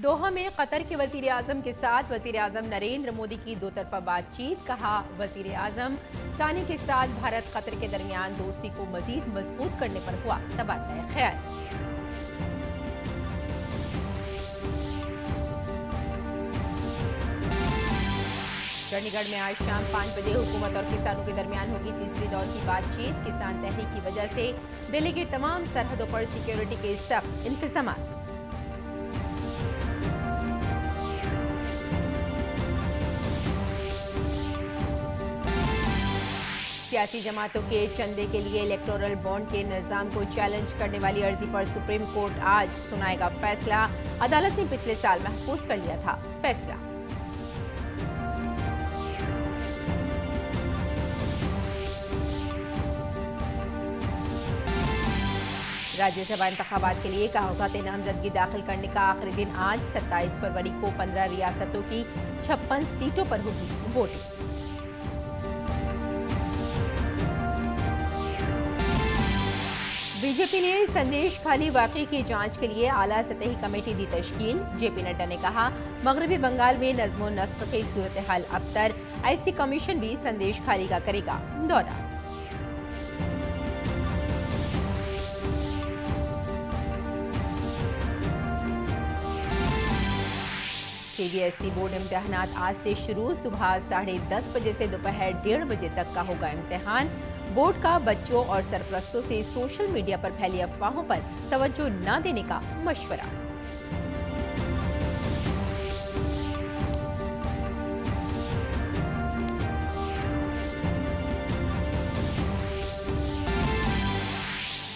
दोहा में कतर के वजीर आजम के साथ वजीर आजम नरेंद्र मोदी की दो तरफा बातचीत। कहा, वजीर आजम सानी के साथ भारत कतर के दरमियान दोस्ती को मजीद मजबूत करने पर हुआ तबादला ख्याल। चंडीगढ़ में आज शाम 5 बजे हुकूमत और किसानों के दरमियान होगी तीसरे दौर की बातचीत। किसान तहरीक की वजह से दिल्ली की तमाम सरहदों पर सिक्योरिटी के सख्त इंतजाम। सियासी जमातों के चंदे के लिए इलेक्टोरल बॉन्ड के निजाम को चैलेंज करने वाली अर्जी पर सुप्रीम कोर्ट आज सुनाएगा फैसला। अदालत ने पिछले साल महफूज कर लिया था फैसला। राज्यसभा इंतखाबात के लिए कागजात नामजदगी दाखिल करने का आखिरी दिन आज 27 फरवरी को 15 रियासतों की 56 सीटों पर होगी वोटिंग। बीजेपी ने संदेश खाली वाकये की जांच के लिए आला सतही कमेटी दी तश्कील। जेपी नड्डा ने कहा, मगरबी बंगाल में नज्म नस्ख की सूरत हाल अबतर, ऐसी कमीशन भी संदेश खाली का करेगा दौरा। सीबीएसई बोर्ड इम्तिहानात आज से शुरू। सुबह 10:30 बजे से दोपहर 1:30 बजे तक का होगा इम्तिहान। बोर्ड का बच्चों और सरपरस्तों से सोशल मीडिया पर फैली अफवाहों पर तवज्जो न देने का मशवरा।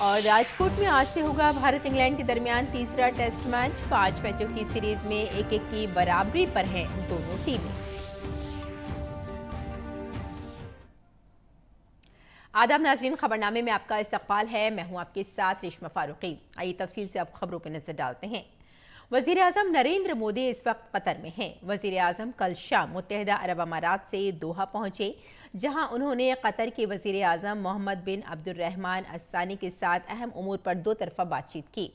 और राजकोट में आज से होगा भारत इंग्लैंड के दरमियान तीसरा टेस्ट मैच। 5 मैचों की सीरीज में 1-1 की बराबरी पर हैं दोनों टीमें। आदाब नाजरीन, खबरनामे में आपका इस्तकबाल है। मैं हूं आपके साथ रेशमा फारूकी। आइए तफसील से अब खबरों पर नजर डालते हैं। वजीर आजम नरेंद्र मोदी इस वक्त कतर में हैं। वजीर आजम कल शाम मुत्तहिदा अरब अमारात से दोहा पहुंचे, जहां उन्होंने कतर के वजीर आजम मोहम्मद बिन अब्दुर्रहमान अस्सानी के साथ अहम उमूर पर दो तरफा बातचीत की।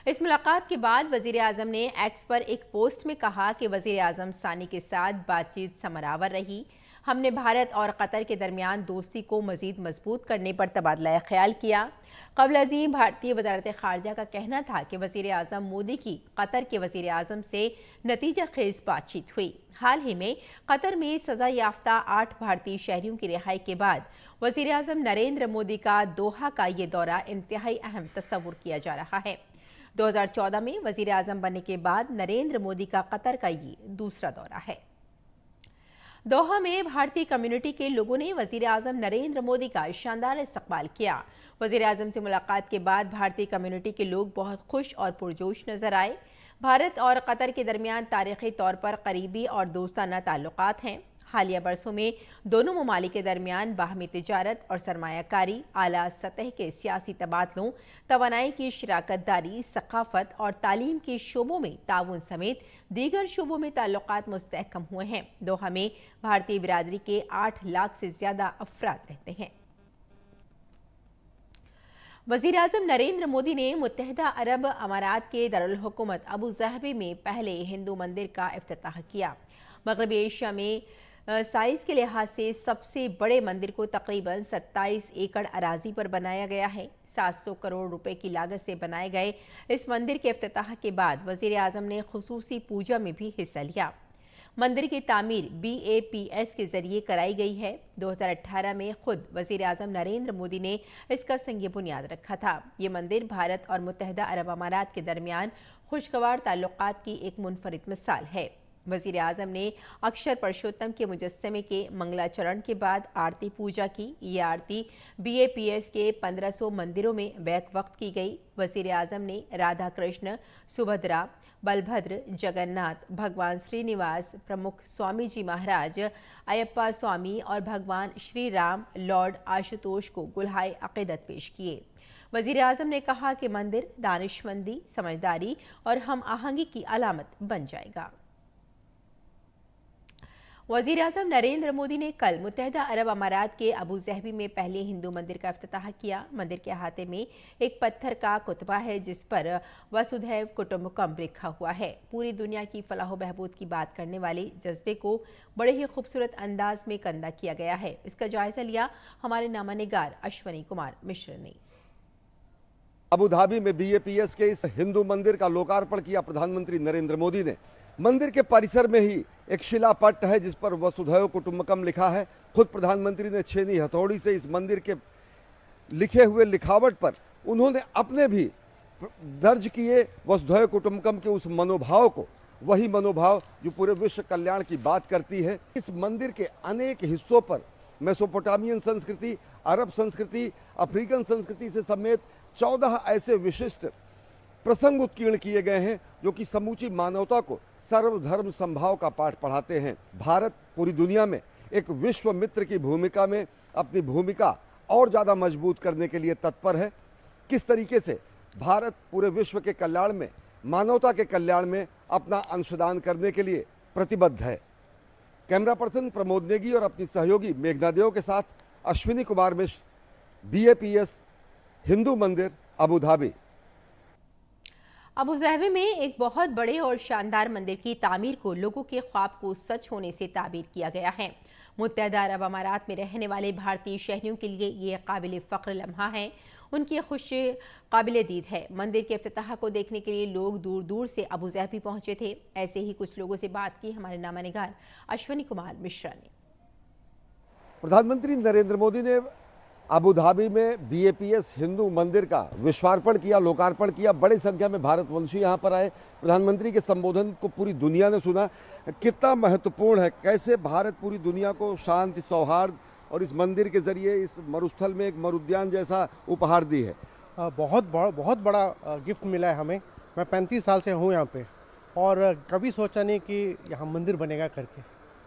इस मुलाकात के बाद वजीर आजम ने एक्स पर एक पोस्ट में कहा कि वजीर आजम सानी के साथ बातचीत समरावर रही। हमने भारत और कतर के दरमियान दोस्ती को मजीद मजबूत करने पर तबादला ख्याल किया। कबल अज़ीं भारतीय वज़ारत ख़ारजा का कहना था कि वज़ीर आज़म मोदी की कतर के वज़ीर आज़म से नतीजा खेज बातचीत हुई। हाल ही में कतर में सज़ा याफ्ता 8 भारतीय शहरियों की रिहाई के बाद वज़ीर आज़म नरेंद्र मोदी का दोहा का ये दौरा इंतहाई अहम तस्वुर किया जा रहा है। 2014 में वज़ीर आज़म बनने के बाद नरेंद्र मोदी का कतर का ये दूसरा दौरा है। दोहा में भारतीय कम्युनिटी के लोगों ने वज़ीर आज़म नरेंद्र मोदी का शानदार इस्तकबाल किया। वज़ीर आज़म से मुलाकात के बाद भारतीय कम्युनिटी के लोग बहुत खुश और पुरजोश नजर आए। भारत और कतर के दरमियान तारीखी तौर पर करीबी और दोस्ताना ताल्लुकात हैं। हालिया बरसों में दोनों ममालिक के दरमियान बाहमी तिजारत और सरमायाकारी, आला सतह के सियासी तबादलों, तवानाई की शराकत दारी, सकाफत और तालीम के शोबों में ताउन समेत दीगर शोबों में ताल्लुकात मुस्तहकम हुए हैं। दोहा में भारतीय बिरादरी के 8 लाख से ज्यादा अफराद रहते हैं। वज़ीर आज़म नरेंद्र मोदी ने मुत्तहिदा अरब अमारात के दारुल हुकूमत अबू ज़हबी में पहले हिंदू मंदिर का इफ्तिताह किया। मगरबी एशिया में साइज के लिहाज से सबसे बड़े मंदिर को तकरीबन 27 एकड़ अराजी पर बनाया गया है। 700 करोड़ रुपए की लागत से बनाए गए इस मंदिर के इफ्तिताह के बाद वज़ीर आज़म ने खुसूसी पूजा में भी हिस्सा लिया। मंदिर की तामीर BAPS के जरिए कराई गई है। 2018 में खुद वज़ीर आज़म नरेंद्र मोदी ने इसका संग बुनियाद रखा था। ये मंदिर भारत और मुत्तहिदा अरब अमारात के दरमियान खुशगवार ताल्लुकात की एक मुनफरिद मिसाल है। वज़ीर आज़म ने अक्षर पुरुषोत्तम के मुजस्समे के मंगलाचरण के बाद आरती पूजा की। ये आरती BAPS के 1500 मंदिरों में बैक वक्त की गई। वज़ीर आज़म ने राधा कृष्ण, सुभद्रा, बलभद्र, जगन्नाथ, भगवान श्रीनिवास, प्रमुख स्वामी जी महाराज, अयप्पा स्वामी और भगवान श्री राम, लॉर्ड आशुतोष को गुलहाए अक़ीदत पेश किए। वजीर आजम ने कहा कि मंदिर दानिशमंदी, समझदारी और हम आहंगी की अलामत बन जाएगा। वजीर आजम नरेंद्र मोदी ने कल मुत्तहदा अरब अमारात के अबू ज़हबी में पहले हिंदू मंदिर का इफ्तिताह किया। मंदिर के अहाते में एक पत्थर का कुतबा है जिस पर वसुधैव कुटुंबकम लिखा हुआ है। पूरी दुनिया की फलाह बहबूद की बात करने वाले जज्बे को बड़े ही खूबसूरत अंदाज में कंदा किया गया है। इसका जायजा लिया हमारे नामानिगार अश्वनी कुमार मिश्र ने। अबू धाबी में BAPS के इस हिंदू मंदिर का लोकार्पण किया प्रधानमंत्री नरेंद्र मोदी ने। मंदिर के परिसर में ही एक शिलापट्ट है जिस पर वसुधैव कुटुंबकम लिखा है। खुद प्रधानमंत्री ने छेनी हथौड़ी से इस मंदिर के लिखे हुए लिखावट पर उन्होंने अपने भी दर्ज किए वसुधैव कुटुंबकम के उस मनोभाव को, वही मनोभाव जो पूरे विश्व कल्याण की बात करती है। इस मंदिर के अनेक हिस्सों पर मेसोपोटामियन संस्कृति, अरब संस्कृति, अफ्रीकन संस्कृति से समेत 14 ऐसे विशिष्ट प्रसंग उत्कीर्ण किए गए हैं जो कि समूची मानवता को सर्वधर्म संभाव का पाठ पढ़ाते हैं। भारत पूरी दुनिया में एक विश्व मित्र की भूमिका में अपनी भूमिका और ज़्यादा मजबूत करने के लिए तत्पर है। किस तरीके से भारत पूरे विश्व के कल्याण में, मानवता के कल्याण में अपना अंशदान करने के लिए प्रतिबद्ध है। कैमरा पर्सन प्रमोद नेगी और अपनी सहयोगी मेघना देव के साथ अश्विनी कुमार मिश्र, BAPS हिंदू मंदिर, अबू धाबी। अबू ज़हबी में एक बहुत बड़े और शानदार मंदिर की तामीर को लोगों के ख्वाब को सच होने से ताबीर किया गया है। मुत्तहदा अरब अमारात में रहने वाले भारतीय शहरियों के लिए ये काबिल फ़ख्र लम्हा है। उनकी खुशी काबिल दीद है। मंदिर के इफ्तिताह को देखने के लिए लोग दूर दूर से अबू ज़हबी पहुंचे थे। ऐसे ही कुछ लोगों से बात की हमारे नामानिगार अश्वनी कुमार मिश्रा ने। प्रधानमंत्री नरेंद्र मोदी ने अबू धाबी में BAPS हिंदू मंदिर का विश्वार्पण किया, लोकार्पण किया। बड़ी संख्या में भारतवंशी यहाँ पर आए। प्रधानमंत्री के संबोधन को पूरी दुनिया ने सुना। कितना महत्वपूर्ण है, कैसे भारत पूरी दुनिया को शांति, सौहार्द और इस मंदिर के जरिए इस मरुस्थल में एक मरुद्यान जैसा उपहार दी है। बहुत बड़ा गिफ्ट मिला है हमें। मैं 35 साल से हूँ यहाँ पे और कभी सोचा नहीं कि यहाँ मंदिर बनेगा करके।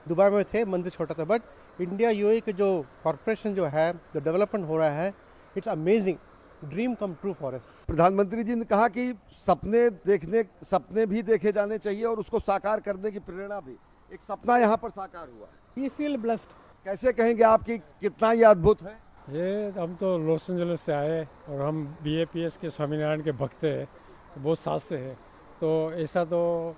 दुबई में थे, मंदिर छोटा था, बट इंडिया UAE के जो कॉर्पोरेशन जो है, जो डेवलपमेंट हो रहा है, it's amazing, dream come true for us. प्रधानमंत्री जी ने कहा कि सपने भी देखे जाने चाहिए और उसको साकार करने की प्रेरणा भी। एक सपना यहाँ पर साकार हुआ है। We feel blessed। कैसे कहेंगे आपकी कितना ये अद्भुत है? ये हम तो लॉस एंजलिस से आए और हम BAPS के स्वामीनारायण के भक्त हैं, बहुत साल से है। तो ऐसा तो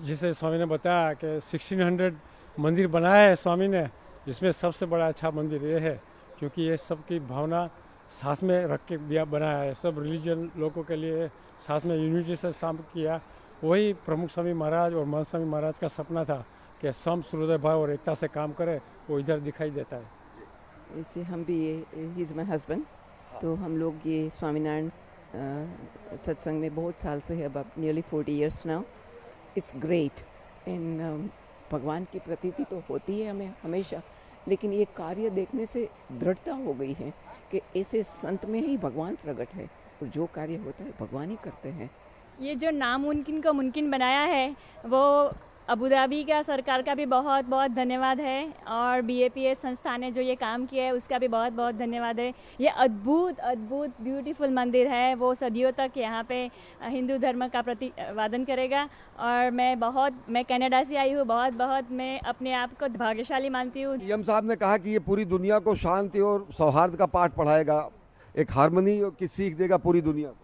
जिसे स्वामी ने बताया कि 1600 मंदिर बनाया है स्वामी ने, जिसमें सबसे बड़ा अच्छा मंदिर ये है क्योंकि ये सबकी भावना साथ में रख के बनाया है। सब रिलीजन लोगों के लिए साथ में यूनिटी से काम किया। वही प्रमुख स्वामी महाराज और महंत स्वामी महाराज का सपना था कि सम सूर्योदय भाव और एकता से काम करे, वो इधर दिखाई देता है। इससे हम भी ही इज़ माई हस्बैंड, तो हम लोग ये स्वामीनारायण सत्संग में बहुत साल से है, अब nearly 40 years now. It's great. इन भगवान की प्रतीति तो होती है हमें हमेशा, लेकिन ये कार्य देखने से दृढ़ता हो गई है कि ऐसे संत में ही भगवान प्रकट है और जो कार्य होता है भगवान ही करते हैं। ये जो नामुमकिन को मुमकिन बनाया है वो अबू धाबी का सरकार का भी बहुत बहुत धन्यवाद है और BAPS संस्था ने जो ये काम किया है उसका भी बहुत बहुत धन्यवाद है। ये अद्भुत ब्यूटीफुल मंदिर है, वो सदियों तक यहाँ पे हिंदू धर्म का प्रतिपादन करेगा। और मैं कनाडा से आई हूँ, बहुत मैं अपने आप को भाग्यशाली मानती हूँ। PM साहब ने कहा कि ये पूरी दुनिया को शांति और सौहार्द का पाठ पढ़ाएगा, एक हार्मनी की सीख देगा पूरी दुनिया को।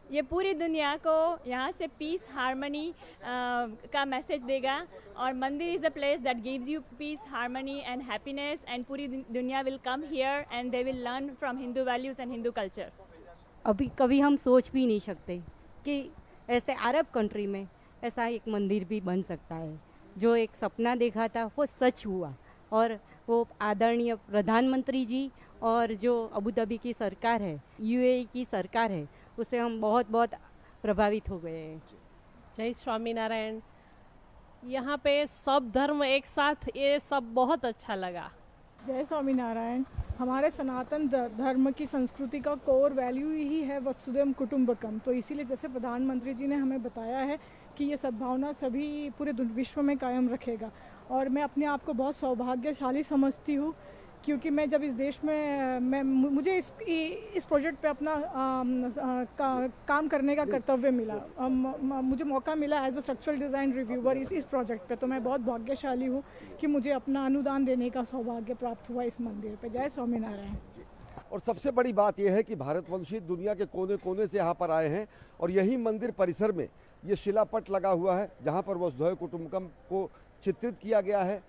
ये पूरी दुनिया को यहाँ से पीस, हार्मनी का मैसेज देगा और mandir is a place that gives you peace, harmony and happiness, and पूरी दुनिया will come here and they will learn from Hindu values and Hindu culture. अभी कभी हम सोच भी नहीं सकते कि ऐसे अरब कंट्री में ऐसा एक मंदिर भी बन सकता है। जो एक सपना देखा था वो सच हुआ और वो आदरणीय प्रधानमंत्री जी और जो अबू धाबी की सरकार है, UAE की सरकार है, उससे हम बहुत प्रभावित हो गए हैं। जय स्वामीनारायण। यहाँ पे सब धर्म एक साथ, ये सब बहुत अच्छा लगा। जय स्वामीनारायण। हमारे सनातन धर्म की संस्कृति का कोर वैल्यू ही है वसुधैव कुटुंबकम, तो इसीलिए जैसे प्रधानमंत्री जी ने हमें बताया है कि ये सद्भावना सभी पूरे विश्व में कायम रखेगा। और मैं अपने आप को बहुत सौभाग्यशाली समझती हूँ क्योंकि मैं जब इस देश में मुझे इस प्रोजेक्ट पे अपना काम करने का कर्तव्य मिला, मुझे मौका मिला as a structural design reviewer इस प्रोजेक्ट पे, तो मैं बहुत भाग्यशाली हूँ कि मुझे अपना अनुदान देने का सौभाग्य प्राप्त हुआ इस मंदिर पे। जय स्वामीनारायण। और सबसे बड़ी बात यह है कि भारतवंशी दुनिया के कोने कोने से यहाँ पर आए हैं और यही मंदिर परिसर में ये शिलापट लगा हुआ है जहाँ पर वसुधैव कुटुंबकम को चित्रित किया गया है।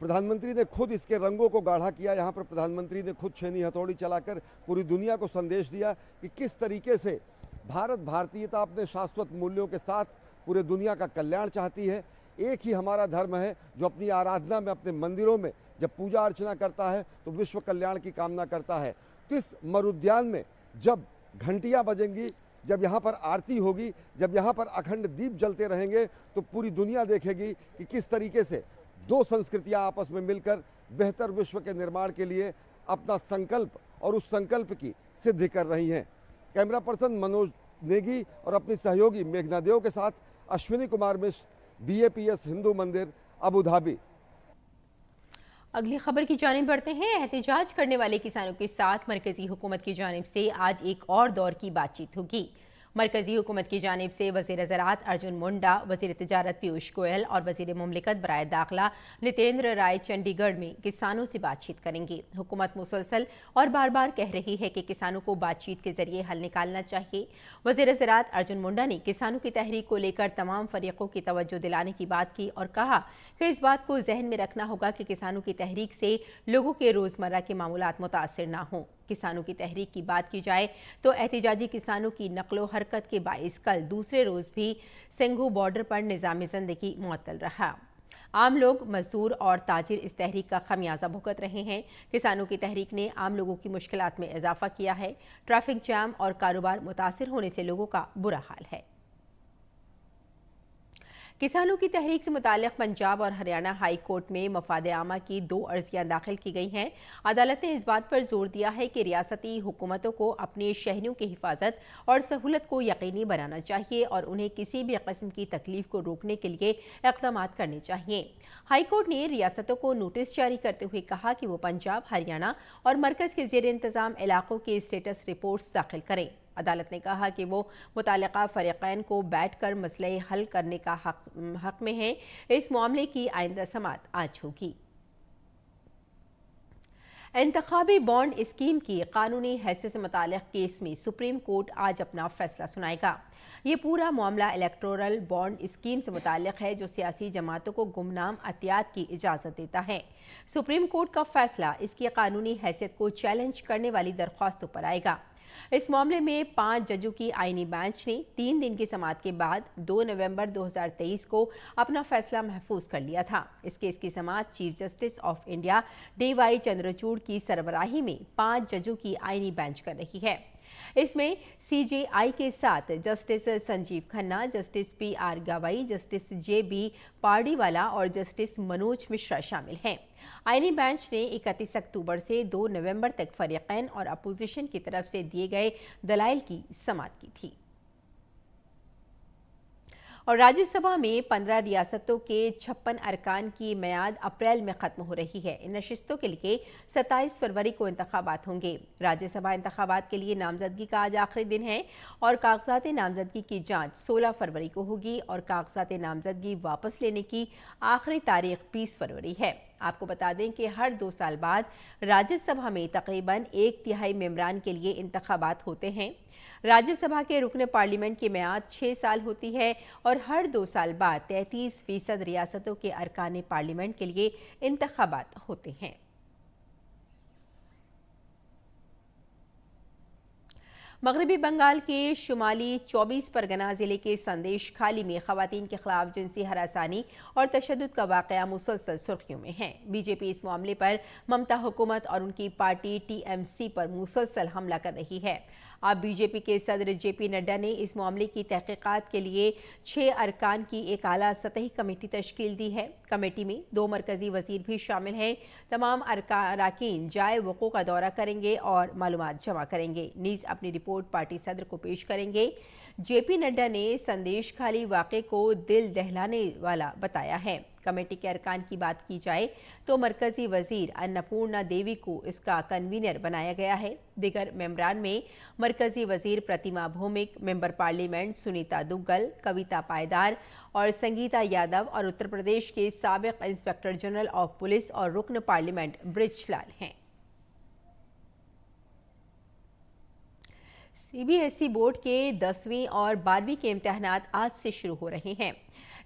प्रधानमंत्री ने खुद इसके रंगों को गाढ़ा किया। यहाँ पर प्रधानमंत्री ने खुद छेनी हथौड़ी चलाकर पूरी दुनिया को संदेश दिया कि किस तरीके से भारत भारतीयता अपने शाश्वत मूल्यों के साथ पूरे दुनिया का कल्याण चाहती है। एक ही हमारा धर्म है जो अपनी आराधना में, अपने मंदिरों में जब पूजा अर्चना करता है तो विश्व कल्याण की कामना करता है। तो इस मरुद्यान में जब घंटियाँ बजेंगी, जब यहाँ पर आरती होगी, जब यहाँ पर अखंड दीप जलते रहेंगे तो पूरी दुनिया देखेगी कि किस तरीके से दो संस्कृतियाँ आपस में मिलकर बेहतर विश्व के निर्माण के लिए अपना संकल्प और उस संकल्प की सिद्धि कर रही हैं। कैमरा पर्सन मनोज नेगी और अपनी सहयोगी मेघना देव के साथ अश्विनी कुमार मिश्र, BAPS हिंदू मंदिर, अबू धाबी। अगली खबर की जानिब बढ़ते हैं। एहतजाज करने वाले किसानों के साथ मरकजी हुकूमत की जानिब से आज एक और दौर की बातचीत होगी। मरकजी हुकूमत की जानिब से वज़ीर ज़राअत अर्जुन मुंडा, वज़ीर तिजारत पीयूष गोयल और वज़ीर मुमलिकत बराए दाखिला नितेंद्र राय चंडीगढ़ में किसानों से बातचीत करेंगे। हुकूमत मुसलसल और बार बार कह रही है कि किसानों को बातचीत के जरिए हल निकालना चाहिए। वज़ीर ज़राअत अर्जुन मुंडा ने किसानों की तहरीक को लेकर तमाम फरीकों की तवज्जो दिलाने की बात की और कहा कि इस बात को जहन में रखना होगा कि किसानों की तहरीक से लोगों के रोज़मर्रा के मामूलात मुतासिर ना हों। किसानों की तहरीक की बात की जाए तो एहतिजाजी किसानों की नकलो हरकत के बाइस कल दूसरे रोज़ भी सिंघू बॉर्डर पर निज़ाम ज़िंदगी मुअत्तल रहा। आम लोग, मजदूर और ताजिर इस तहरीक का खमियाजा भुगत रहे हैं। किसानों की तहरीक ने आम लोगों की मुश्किलात में इजाफा किया है। ट्रैफिक जाम और कारोबार मुतासिर होने से लोगों का बुरा हाल है। किसानों की तहरीक से मुताल्लिक़ पंजाब और हरियाणा हाई कोर्ट में मफाद आमा की 2 अर्जियां दाखिल की गई हैं। अदालत ने इस बात पर जोर दिया है कि रियासती हुकूमतों को अपने शहरियों की हिफाजत और सहूलत को यकीनी बनाना चाहिए और उन्हें किसी भी किस्म की तकलीफ को रोकने के लिए इक़दाम करने चाहिए। हाई कोर्ट ने रियासतों को नोटिस जारी करते हुए कहा कि वो पंजाब, हरियाणा और मरकज़ के ज़ेर इंतज़ाम इलाकों के स्टेटस रिपोर्ट्स दाखिल करें। अदालत ने कहा कि वो मुतालिका फ़रीक़ैन को बैठकर मसले हल करने का हक में है। इस मामले की आइंदा समाअत आज होगी। इंतखाबी बॉन्ड स्कीम की कानूनी हैसियत से मुताल्लिक़ केस में सुप्रीम कोर्ट आज अपना फैसला सुनाएगा। ये पूरा मामला इलेक्टोरल बॉन्ड स्कीम से मुताल्लिक़ है जो सियासी जमातों को गुमनाम अतियात की इजाज़त देता है। सुप्रीम कोर्ट का फैसला इसकी कानूनी हैसियत को चैलेंज करने वाली दरख्वास्तों पर आएगा। इस मामले में 5 जजों की आईनी बेंच ने 3 दिन की समाअत के बाद 2 नवंबर 2023 को अपना फैसला महफूज कर लिया था। इस केस की समाअत chief justice of India DY Chandrachud की सरबराही में 5 जजों की आईनी बेंच कर रही है। इसमें CJI के साथ justice Sanjeev Khanna, justice PR गवाई, जस्टिस JB पार्डीवाला और जस्टिस मनोज मिश्रा शामिल हैं। आईनी बेंच ने 31 अक्टूबर से 2 नवंबर तक फरीक़ैन और अपोजिशन की तरफ से दिए गए दलाइल की समाअत की थी। और राज्यसभा में 15 रियासतों के 56 अरकान की मियाद अप्रैल में ख़त्म हो रही है। इन नशिस्तों के लिए 27 फरवरी को इंतखाबात होंगे। राज्यसभा इंतखाबात के लिए नामजदगी का आज आखिरी दिन है और कागजात नामजदगी की जांच 16 फरवरी को होगी और कागजात नामजदगी वापस लेने की आखिरी तारीख 20 फरवरी है। आपको बता दें कि हर 2 साल बाद राज्यसभा में तकरीबन 1/3 मेंबरान के लिए इंतखाबात होते हैं। राज्यसभा के रुकन पार्लियामेंट की मियाद 6 साल होती है और हर 2 साल बाद 33% रियासतों के अरकान पार्लियामेंट के लिए इंतखाबात होते हैं। मगरबी बंगाल के शुमाली 24 परगना जिले के संदेश खाली में खवातीन के खिलाफ जिनसी हरासानी और तशद्दुद का वाक़या मुसलसल सुर्खियों में है। बीजेपी इस मामले पर ममता हुकूमत और उनकी पार्टी TMC पर मुसलसल हमला कर रही है। अब बीजेपी के सदर JP नड्डा ने इस मामले की तहकीकात के लिए 6 अरकान की एक आला सतही कमेटी तश्कील दी है। कमेटी में 2 मरकजी वजीर भी शामिल हैं। तमाम अरकान जाए वक़ू का दौरा करेंगे और मालूमात जमा करेंगे, नीज़ अपनी रिपोर्ट पार्टी सदर को पेश करेंगे। JP नड्डा ने संदेश खाली वाक़े को दिल दहलाने वाला बताया है। कमेटी के अरकान की बात की जाए तो मरकजी वजीर अन्नपूर्णा देवी को इसका कन्वीनर बनाया गया है। दीगर मेंबरान में मरकजी वजीर प्रतिमा भौमिक, मेंबर पार्लियामेंट सुनीता दुग्गल, कविता पायदार और संगीता यादव और उत्तर प्रदेश के साबिक इंस्पेक्टर जनरल ऑफ पुलिस और रुकन पार्लियामेंट ब्रिजलाल हैं। सीबीएसई बोर्ड के 10वीं और 12वीं के इम्तिहानात आज से शुरू हो रहे हैं।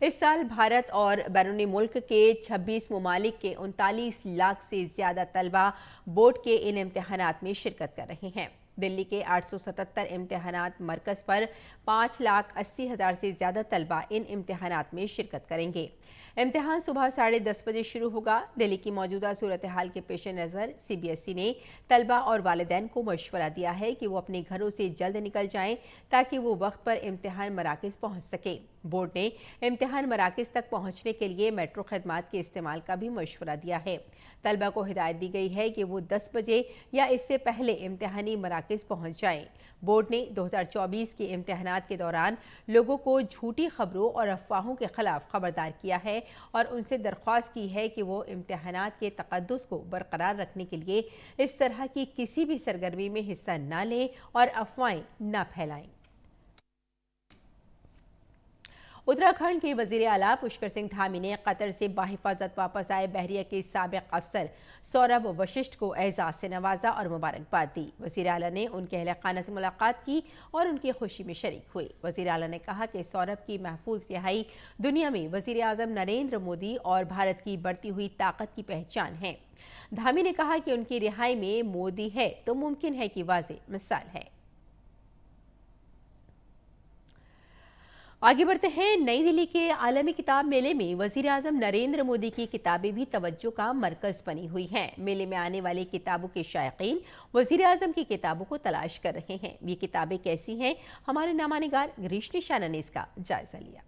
इस साल भारत और बैरूनी मुल्क के 26 ममालिक के 39 लाख से ज्यादा तलबा बोर्ड के इन इम्तिहानात में शिरकत कर रहे हैं। दिल्ली के 877 इम्तिहानात मरकज़ पर 5,80,000 से ज्यादा तलबा इन इम्तिहानात में शिरकत करेंगे। इम्तिहान सुबह 10:30 बजे शुरू होगा। दिल्ली की मौजूदा सूरत हाल के पेश नज़र सीबीएसई ने तलबा और वालिदैन को मशवरा दिया है कि वो अपने घरों से जल्द निकल जाएं ताकि वो वक्त पर इम्तिहान मराकज़ पहुंच सके। बोर्ड ने इम्तिहान मराकज़ तक पहुंचने के लिए मेट्रो खदमात के इस्तेमाल का भी मशवरा दिया है। तलबा को हिदायत दी गई है कि वो 10 बजे या इससे पहले इम्तिहानी मराकज़ पहुंच जाएं। बोर्ड ने 2024 के इम्तिहानात के दौरान लोगों को झूठी खबरों और अफवाहों के खिलाफ खबरदार किया है और उनसे दरख्वास्त की है कि वो इम्तिहानात के तक़द्दुस को बरकरार रखने के लिए इस तरह की किसी भी सरगर्मी में हिस्सा न लें और अफवाहें न फैलाएं। उत्तराखंड के वजीर आला पुष्कर सिंह धामी ने कतर से बाहिफाजत वापस आए बहरिया के साबिक अफसर सौरभ वशिष्ठ को एजाज से नवाजा और मुबारकबाद दी। वजीर आला ने उनके अहले खाना से मुलाकात की और उनकी खुशी में शरीक हुए। वजीर आला ने कहा कि सौरभ की महफूज रिहाई दुनिया में वजीर आजम नरेंद्र मोदी और भारत की बढ़ती हुई ताकत की पहचान है। धामी ने कहा कि उनकी रिहाई में मोदी है तो मुमकिन है कि वाज़ेह मिसाल है। आगे बढ़ते हैं। नई दिल्ली के आलमी किताब मेले में वजीर आजम नरेंद्र मोदी की किताबें भी तवज्जो का मरकज बनी हुई हैं। मेले में आने वाली किताबों के शायकीन वजीर आजम की किताबों को तलाश कर रहे हैं। ये किताबें कैसी हैं, हमारे नामानिगार गिरीश निशाना ने इसका जायजा लिया।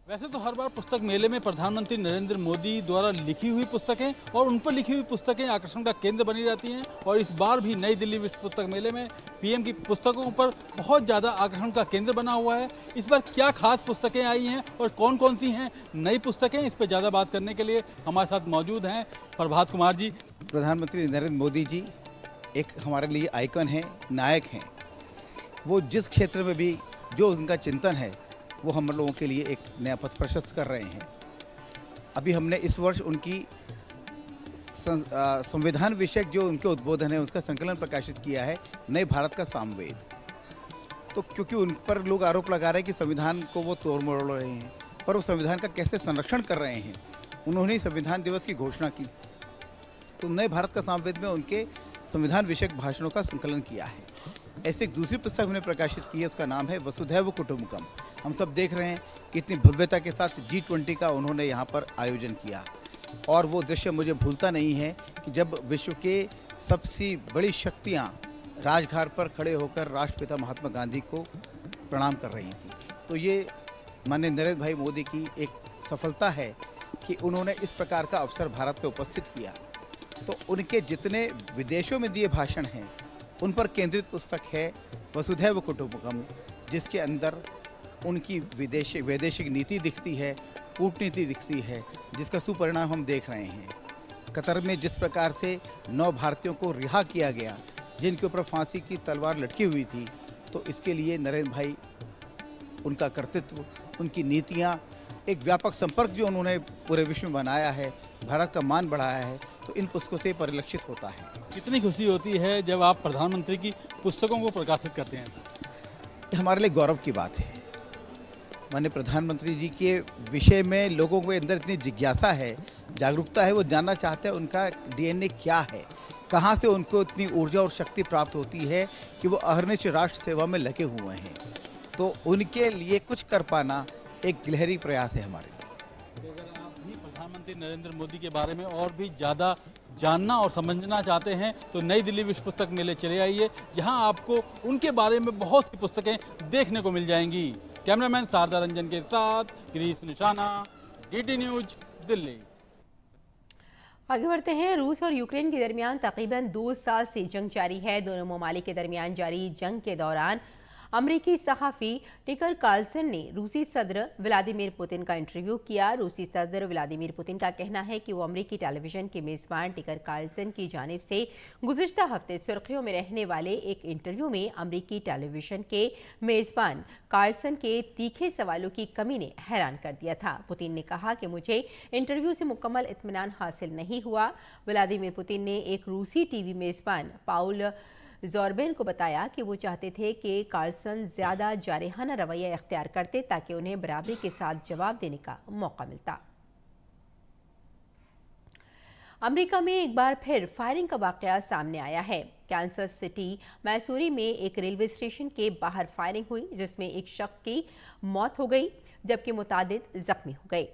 वैसे तो हर बार पुस्तक मेले में प्रधानमंत्री नरेंद्र मोदी द्वारा लिखी हुई पुस्तकें और उन पर लिखी हुई पुस्तकें आकर्षण का केंद्र बनी रहती हैं और इस बार भी नई दिल्ली विश्व पुस्तक मेले में पीएम की पुस्तकों पर बहुत ज़्यादा आकर्षण का केंद्र बना हुआ है। इस बार क्या खास पुस्तकें आई हैं और कौन कौन सी हैं नई पुस्तकें, इस पर ज़्यादा बात करने के लिए हमारे साथ मौजूद हैं प्रभात कुमार जी। प्रधानमंत्री नरेंद्र मोदी जी एक हमारे लिए आइकन हैं, नायक हैं। वो जिस क्षेत्र में भी जो उनका चिंतन है वो हम लोगों के लिए एक नया पथ प्रशस्त कर रहे हैं। अभी हमने इस वर्ष उनकी संविधान विषयक जो उनके उद्बोधन है उसका संकलन प्रकाशित किया है, नए भारत का सामवेद। तो क्योंकि उन पर लोग आरोप लगा रहे हैं कि संविधान को वो तोड़ मरोड़ रहे हैं, पर वो संविधान का कैसे संरक्षण कर रहे हैं, उन्होंने संविधान दिवस की घोषणा की। तो नए भारत का सामवेद में उनके संविधान विषयक भाषणों का संकलन किया है। ऐसे एक दूसरी पुस्तक हमने प्रकाशित की है, उसका नाम है वसुधैव कुटुंबकम। हम सब देख रहे हैं कितनी भव्यता के साथ G20 का उन्होंने यहाँ पर आयोजन किया और वो दृश्य मुझे भूलता नहीं है कि जब विश्व के सबसे बड़ी शक्तियाँ राजघाट पर खड़े होकर राष्ट्रपिता महात्मा गांधी को प्रणाम कर रही थी। तो ये माननीय नरेंद्र भाई मोदी की एक सफलता है कि उन्होंने इस प्रकार का अवसर भारत में उपस्थित किया। तो उनके जितने विदेशों में दिए भाषण हैं उन पर केंद्रित पुस्तक है वसुधैव कुटुंबकम, जिसके अंदर उनकी वैदेशिक नीति दिखती है, कूटनीति दिखती है, जिसका सुपरिणाम हम देख रहे हैं। कतर में जिस प्रकार से 9 भारतीयों को रिहा किया गया जिनके ऊपर फांसी की तलवार लटकी हुई थी, तो इसके लिए नरेंद्र भाई, उनका कर्तृत्व, उनकी नीतियाँ, एक व्यापक संपर्क जो उन्होंने पूरे विश्व में बनाया है, भारत का मान बढ़ाया है, तो इन पुस्तकों से परिलक्षित होता है। कितनी खुशी होती है जब आप प्रधानमंत्री की पुस्तकों को प्रकाशित करते हैं? हमारे लिए गौरव की बात है। माननीय प्रधानमंत्री जी के विषय में लोगों के अंदर इतनी जिज्ञासा है, जागरूकता है, वो जानना चाहते हैं उनका DNA क्या है, कहाँ से उनको इतनी ऊर्जा और शक्ति प्राप्त होती है कि वो अहर्निश राष्ट्र सेवा में लगे हुए हैं। तो उनके लिए कुछ कर पाना एक गिलहरी प्रयास है हमारे लिए। तो अगर आप भी प्रधानमंत्री नरेंद्र मोदी के बारे में और भी ज़्यादा जानना और समझना चाहते हैं तो नई दिल्ली विश्व पुस्तक मेले चले आइए, जहां आपको उनके बारे में बहुत सी पुस्तकें देखने को मिल जाएंगी। कैमरामैन शारदा रंजन के साथ गिरीश निशाना, DD न्यूज, दिल्ली। आगे बढ़ते हैं। रूस और यूक्रेन के दरमियान तकरीबन 2 साल से जंग जारी है। दोनों ममालिक के दरमियान जारी जंग के दौरान अमेरिकी सहाफ़ी टिकर कार्लसन ने रूसी सदर व्लादिमीर पुतिन का इंटरव्यू किया। रूसी सदर व्लादिमीर पुतिन का कहना है कि वो अमेरिकी टेलीविजन के मेज़बान टिकर कार्लसन की जानिब से गुज़िश्ता हफ्ते सुर्खियों में रहने वाले एक इंटरव्यू में अमेरिकी टेलीविजन के मेज़बान कार्लसन के तीखे सवालों की कमी ने हैरान कर दिया था। पुतिन ने कहा कि मुझे इंटरव्यू से मुकम्मल इत्मीनान हासिल नहीं हुआ। व्लादिमीर पुतिन ने एक रूसी टीवी मेज़बान पाउल ज़ॉर्बेन को बताया कि वो चाहते थे कि कार्लसन ज़्यादा जारहाना रवैया इख्तियार करते ताकि उन्हें बराबरी के साथ जवाब देने का मौका मिलता। अमेरिका में एक बार फिर फायरिंग का वाकया सामने आया है। कैंसस सिटी मैसूरी में एक रेलवे स्टेशन के बाहर फायरिंग हुई जिसमें एक शख्स की मौत हो गई जबकि मुतादिद जख्मी हो गए।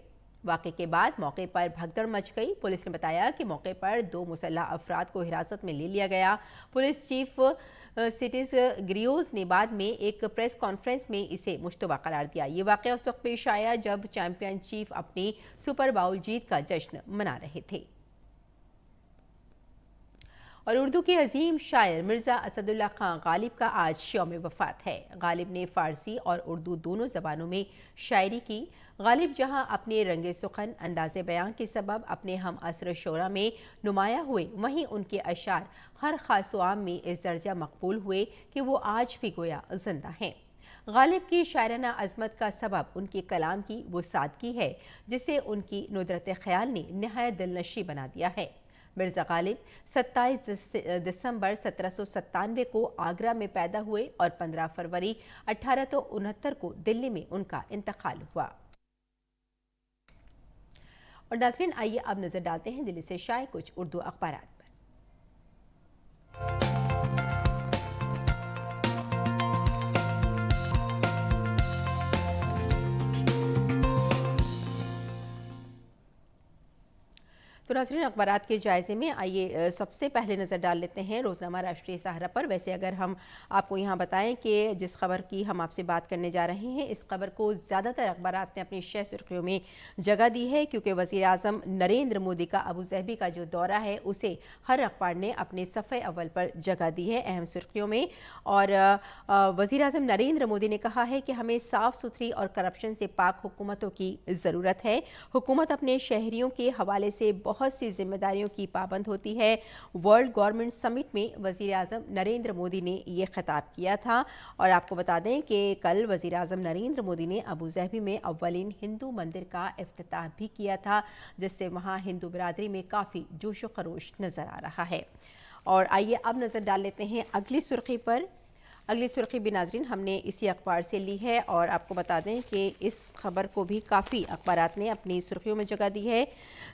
वाक़े के बाद मौके पर भगदड़ मच गई। पुलिस ने बताया कि मौके पर 2 मुसल्लह अफराद को हिरासत में ले लिया गया। पुलिस चीफ सिटीज ग्रियोज ने बाद में एक प्रेस कॉन्फ्रेंस में इसे मुश्तबा करार दिया। ये वाक़या उस वक्त पेश आया जब चैंपियन चीफ अपनी सुपर बाउल जीत का जश्न मना रहे थे। और उर्दू के अजीम शायर मिर्ज़ा असदुल्ला खां गालिब का आज यौम वफ़ात है। गालिब ने फ़ारसी और उर्दू दोनों ज़बानों में शायरी की। गालिब जहां अपने रंगे सुखन अंदाज़े बयान के सबब अपने हम असर शोरा में नुमाया हुए, वहीं उनके अशार हर ख़ास व आम में इस दर्जा मकबूल हुए कि वो आज भी गोया जिंदा हैं। गालिब की शायराना अज़मत का सबब उनके कलाम की वो सादगी है जिसे उनकी नुदरत ख़याल ने नहायत दिलनशी बना दिया है। मिर्ज़ा गालिब 27 दिसंबर 1797 को आगरा में पैदा हुए और 15 फरवरी 1869 को दिल्ली में उनका इंतकाल हुआ। और नाज़रीन, आइए अब नजर डालते हैं दिल्ली से शाये कुछ उर्दू अखबारात पर। तो नाज़रीन, अखबारात के जायज़े में आइए सबसे पहले नज़र डाल लेते हैं रोज़नामा राष्ट्रीय सहारा पर। वैसे अगर हम आपको यहाँ बताएं कि जिस खबर की हम आपसे बात करने जा रहे हैं, इस खबर को ज़्यादातर अखबारात ने अपनी 6 सुर्खियों में जगह दी है क्योंकि वज़ीर आज़म नरेंद्र मोदी का अबू ज़हबी का जो दौरा है उसे हर अखबार ने अपने सफ़े अव्वल पर जगह दी है अहम सुर्खियों में। और वज़ीर आज़म नरेंद्र मोदी ने कहा है कि हमें साफ़ सुथरी और करप्शन से पाक हुकूमतों की ज़रूरत है। हुकूमत अपने शहरियों के हवाले से बहुत सी जिम्मेदारियों की पाबंद होती है। वर्ल्ड गवर्नमेंट समिट में वज़ीर आज़म नरेंद्र मोदी ने ये खिताब किया था। और आपको बता दें कि कल वज़ीर आज़म नरेंद्र मोदी ने अबू ज़हबी में अव्वलीन हिंदू मंदिर का इफ्तिताह भी किया था जिससे वहाँ हिंदू बिरादरी में काफ़ी जोश व खरोश नज़र आ रहा है। और आइए अब नज़र डाल लेते हैं अगली सुर्खी पर। अगली सुर्खी भी नाज़रीन हमने इसी अखबार से ली है और आपको बता दें कि इस खबर को भी काफ़ी अखबारात ने अपनी सुर्खियों में जगह दी है।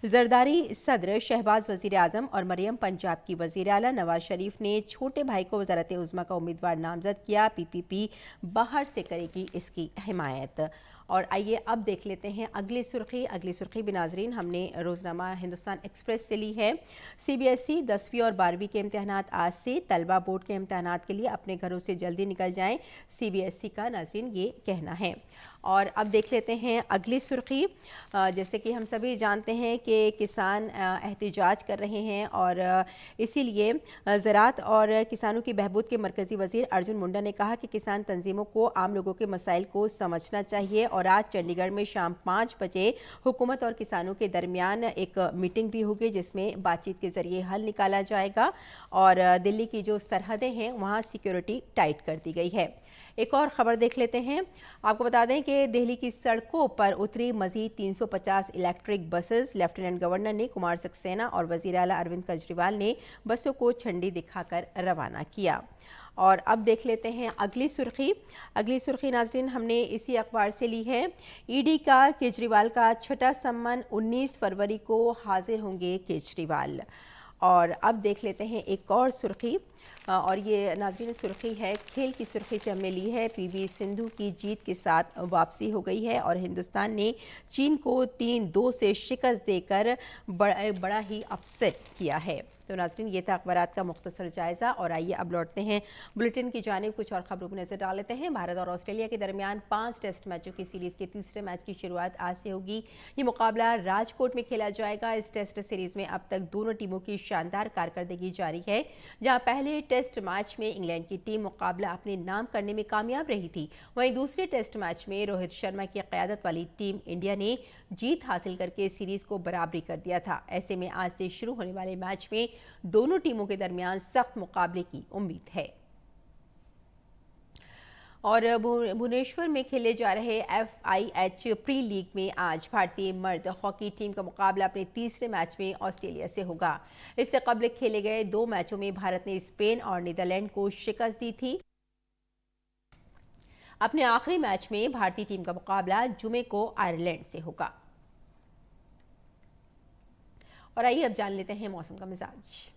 जरदारी सदर शहबाज वज़ीर आज़म और मरियम पंजाब की वज़ीर आला नवाज शरीफ ने छोटे भाई को वज़ारत उज़्मा का उम्मीदवार नामज़द किया। PPP बाहर से करेगी इसकी हिमायत। और आइए अब देख लेते हैं अगली सुर्खी भी नाज़रीन हमने रोज़नामा हिंदुस्तान एक्सप्रेस से ली है। CBSE 10वीं और 12वीं के इम्तहानात आज से, तलबा बोर्ड के इम्तहानात के लिए अपने घरों से जल्दी निकल जाएं, CBSE का नाज़रीन ये कहना है। और अब देख लेते हैं अगली सुर्खी। जैसे कि हम सभी जानते हैं कि किसान एहतिजाज कर रहे हैं और इसीलिए ज़राअत और किसानों की बहबूद के मरकज़ी वज़ीर अर्जुन मुंडा ने कहा कि किसान तंजीमों को आम लोगों के मसाइल को समझना चाहिए। और आज चंडीगढ़ में शाम 5 बजे हुकूमत और किसानों के दरमियान एक मीटिंग भी होगी जिसमें बातचीत के ज़रिए हल निकाला जाएगा। और दिल्ली की जो सरहदें हैं वहाँ सिक्योरिटी टाइट कर दी गई है। एक और ख़बर देख लेते हैं। आपको बता दें कि दिल्ली की सड़कों पर उतरी मज़ीद 350 इलेक्ट्रिक बसेस। लेफ्टिनेंट गवर्नर ने कुमार सक्सेना और वज़ीर आला अरविंद केजरीवाल ने बसों को झंडी दिखाकर रवाना किया। और अब देख लेते हैं अगली सुर्खी नाज़रीन हमने इसी अखबार से ली है। ईडी का केजरीवाल का छठा सम्मन, 19 फरवरी को हाजिर होंगे केजरीवाल। और अब देख लेते हैं एक और सुर्खी और ये नाज़रीन सुर्खी है खेल की सुर्खी से हमने ली है। PV सिंधु की जीत के साथ वापसी हो गई है और हिंदुस्तान ने चीन को 3-2 से शिकस्त देकर बड़ा ही अपसेट किया है। तो नाज़रीन ये था अखबारात का मुख्तसर जायज़ा। और आइए अब लौटते हैं बुलेटिन की जानिब, कुछ और खबरों पर नजर डाल लेते हैं। भारत और ऑस्ट्रेलिया के दरमियान 5 टेस्ट मैचों की सीरीज़ के तीसरे मैच की शुरुआत आज से होगी। ये मुकाबला राजकोट में खेला जाएगा। इस टेस्ट सीरीज़ में अब तक दोनों टीमों की शानदार कारकर्दगी जारी है। जहां पहले पहले टेस्ट मैच में इंग्लैंड की टीम मुकाबला अपने नाम करने में कामयाब रही थी। वहीं दूसरे टेस्ट मैच में रोहित शर्मा की क़यादत वाली टीम इंडिया ने जीत हासिल करके सीरीज को बराबरी कर दिया था। ऐसे में आज से शुरू होने वाले मैच में दोनों टीमों के दरमियान सख्त मुकाबले की उम्मीद है। और भुवनेश्वर में खेले जा रहे FIH प्री लीग में आज भारतीय मर्द हॉकी टीम का मुकाबला अपने तीसरे मैच में ऑस्ट्रेलिया से होगा। इससे कबल खेले गए 2 मैचों में भारत ने स्पेन और नीदरलैंड को शिकस्त दी थी। अपने आखिरी मैच में भारतीय टीम का मुकाबला जुमे को आयरलैंड से होगा। और आइए अब जान लेते हैं मौसम का मिजाज।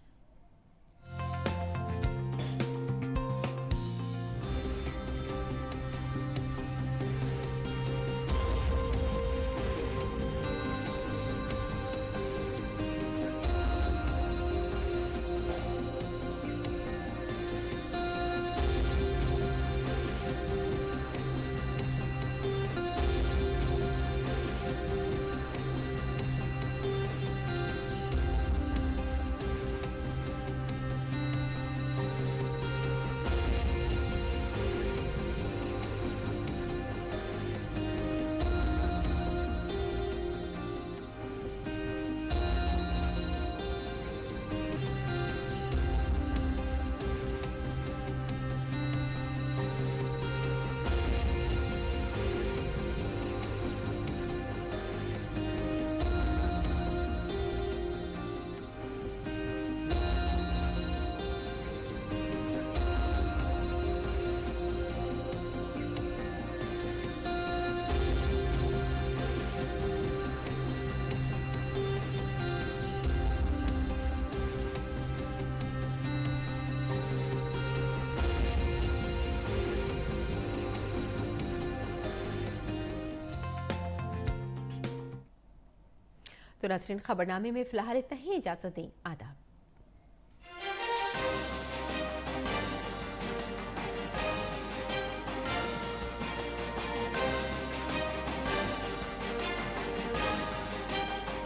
तो नसरीन, खबरनामे में फिलहाल इतना ही। इजाजत दें। आदाब।